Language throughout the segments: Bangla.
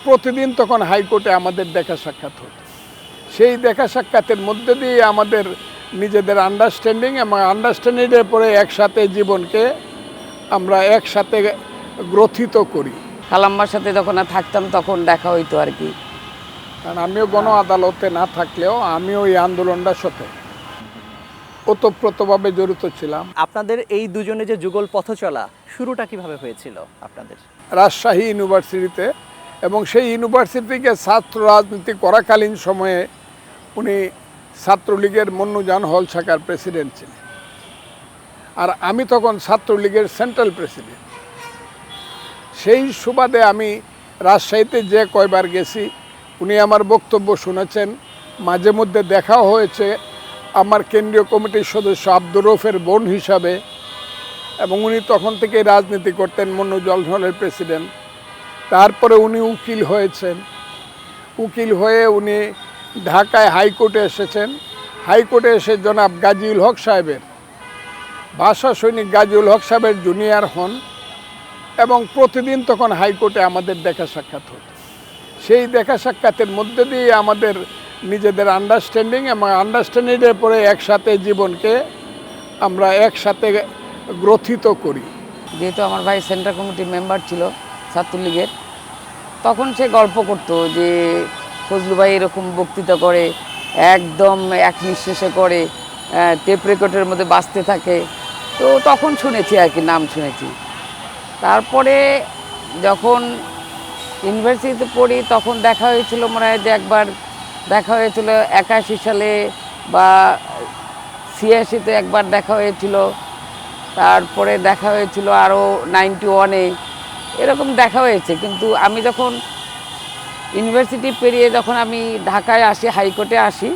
প্রতিদিন তখন হাইকোর্টে আমাদের দেখা সাক্ষাৎ হতো। সেই দেখা সাক্ষাতের মধ্যে দিয়ে আমাদের নিজেদের আন্ডারস্ট্যান্ডিং এবং আন্ডারস্ট্যান্ডিংয়ের পরে একসাথে জীবনকে আমরা একসাথে গ্রথিত করি। খালাম্মার সাথে যখন থাকতাম তখন দেখা হইতো আর কি। কারণ আমিও গণ আদালতে না থাকলেও আমিও এই আন্দোলনটার সাথে ওতপ্রোতভাবে জড়িত ছিলাম। আপনাদের এই দুজনে যে যুগল পথ চলা শুরুটা কিভাবে হয়েছিল আপনাদের? রাজশাহী ইউনিভার্সিটিতে, এবং সেই ইউনিভার্সিটিকে ছাত্র রাজনীতি করাকালীন সময়ে উনি ছাত্রলীগের মন্নুজান হল শাখার প্রেসিডেন্ট ছিলেন, আর আমি তখন ছাত্রলীগের সেন্ট্রাল প্রেসিডেন্ট। সেই সুবাদে আমি রাজশাহীতে যে কয়বার গেছি উনি আমার বক্তব্য শুনেছেন, মাঝে মধ্যে দেখাও হয়েছে আমার কেন্দ্রীয় কমিটির সদস্য আব্দুর রৌফের বোন হিসাবে, এবং উনি তখন থেকে রাজনীতি করতেন মন্নুজান হলের প্রেসিডেন্ট। তারপরে উনি উকিল হয়েছেন, উকিল হয়ে উনি ঢাকায় হাইকোর্টে এসেছেন। হাইকোর্টে এসে জনাব গাজীউল হক সাহেবের, ভাষা সৈনিক গাজীউল হক সাহেবের জুনিয়র হন, এবং প্রতিদিন তখন হাইকোর্টে আমাদের দেখা সাক্ষাৎ হতো। সেই দেখা সাক্ষাতের মধ্যে দিয়ে আমাদের নিজেদের আন্ডারস্ট্যান্ডিং এবং আন্ডারস্ট্যান্ডিংয়ের পরে একসাথে জীবনকে আমরা একসাথে গ্রথিত করি। যেহেতু আমার ভাই সেন্ট্রাল কমিটির মেম্বার ছিল ছাত্রলীগের, তখন সে গল্প করতো যে ফজলু ভাই এরকম বক্তৃতা করে, একদম এক নিঃশেষে করে, টেপ রেকর্ডের মধ্যে বাজতে থাকে। তো তখন শুনেছি আর কি, নাম শুনেছি। তারপরে যখন ইউনিভার্সিটিতে পড়ি তখন দেখা হয়েছিল, মনে হয় যে একবার দেখা হয়েছিল 81 সালে বা 86-তে একবার দেখা হয়েছিল। তারপরে দেখা হয়েছিল আরও 91-এ, এরকম দেখা হয়েছে। কিন্তু আমি যখন ইউনিভার্সিটি পেরিয়ে যখন আমি ঢাকায় আসি, হাইকোর্টে আসি,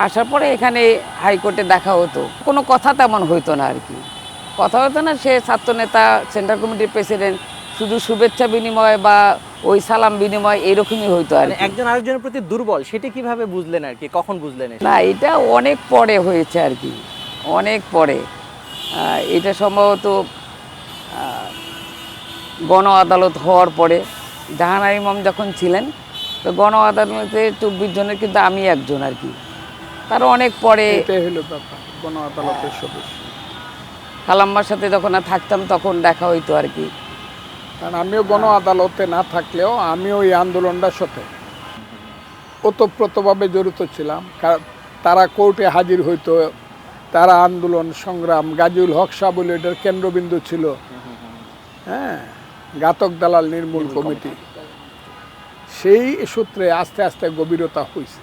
আসার পরে এখানে হাইকোর্টে দেখা হতো, কোনো কথা তেমন হইতো না আর কি, কথা হতো না। সে ছাত্রনেতা, সেন্ট্রাল কমিটির প্রেসিডেন্ট, শুধু শুভেচ্ছা বিনিময় বা ওই সালাম বিনিময় এরকমই হইতো আর কি। একজন আরেকজনের প্রতি দুর্বল, সেটি কিভাবে বুঝলেন আর কি, কখন বুঝলেন? না, এটা অনেক পরে হয়েছে আর কি, অনেক পরে। এটা সম্ভবত গণ আদালত হওয়ার পরে, জাহানারা ইমাম যখন ছিলেন, তো গণ আদালতে 24 জনের কিন্তু আমি একজন আর কি। তার অনেক পরে এটাই হলো ব্যাপার, গণ আদালতের সদস্য। খালাম্মার সাথে যখন থাকতাম তখন দেখা হইতো আর কি। কারণ আমিও গণ আদালতে না থাকলেও আমিও এই আন্দোলনটার সাথে ওতপ্রোতভাবে জড়িত ছিলাম। তারা কোর্টে হাজির হইতো, তারা আন্দোলন সংগ্রাম, গাজীউল হক সাহেব এটার কেন্দ্রবিন্দু ছিল। হ্যাঁ, ঘাতক দালাল নির্মূল কমিটি, সেই সূত্রে আস্তে আস্তে গভীরতা হয়েছে।